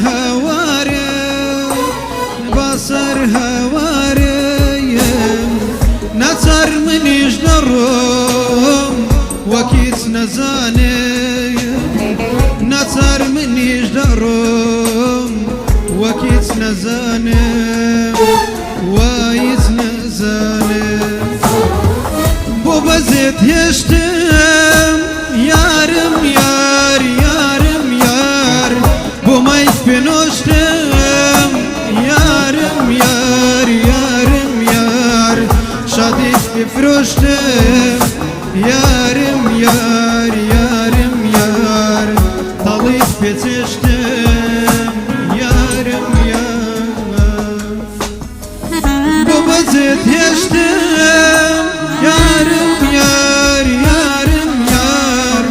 هواره بسر هواره نتر منیش دروم وکیت نزانه نتر منیش دروم وکیت نزانه وایت نزانه بو بزید هشتم یارم یار یارم یار بو مایت پنوشتم یارم یار یارم یار شادیت بفروشتم یارم یار یارم یار طالیت بتشتم یارم یار بو بزید هشتم یارم یار یارم یار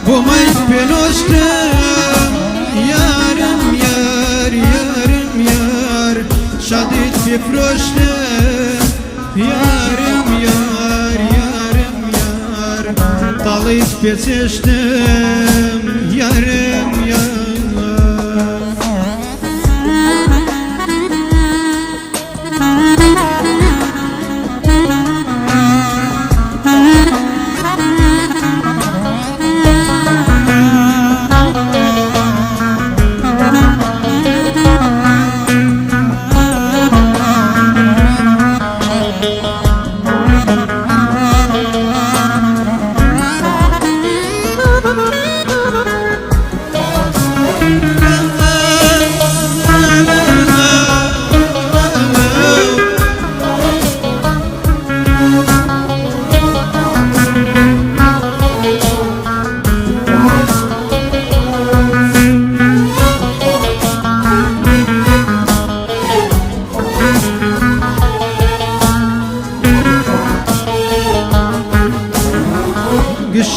بو مایت پنوشتم یارم یار یارم یار شادیت بفروشتم یارم یار یارم یار طالیت بتشتم یارم یار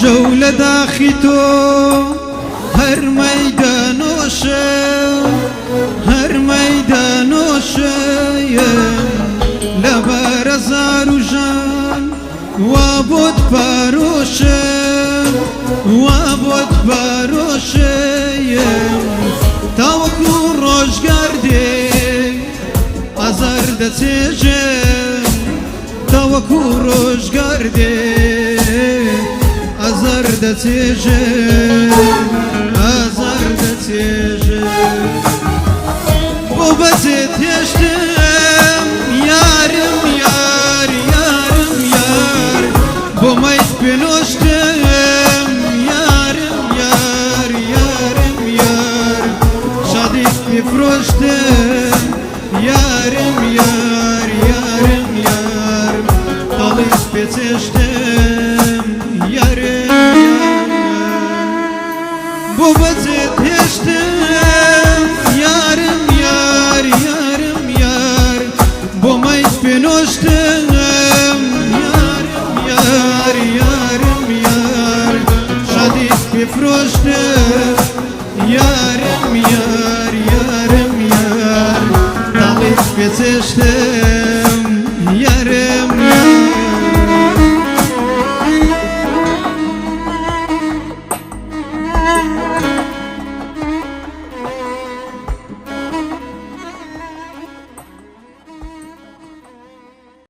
الجولة داخيتو هر ميدانوشة هر ميدانوشة لبارزار وجان وابود باروشة وابود باروشة تاوكو روش گردي ازار دتيجة تاوكو روش گردي azar da teje bu basit yaştım yarım yar yarım yar bu mayt penoştım yarım yar yarım yar şadit bifroştım yarım yar yarım yar talit beteştim yarım bu basit yaştım yarım yar yarım yar bu mayt penoştım yarım yar yarım yar şadit bifroştım yarım yar yarım yar talit beteştim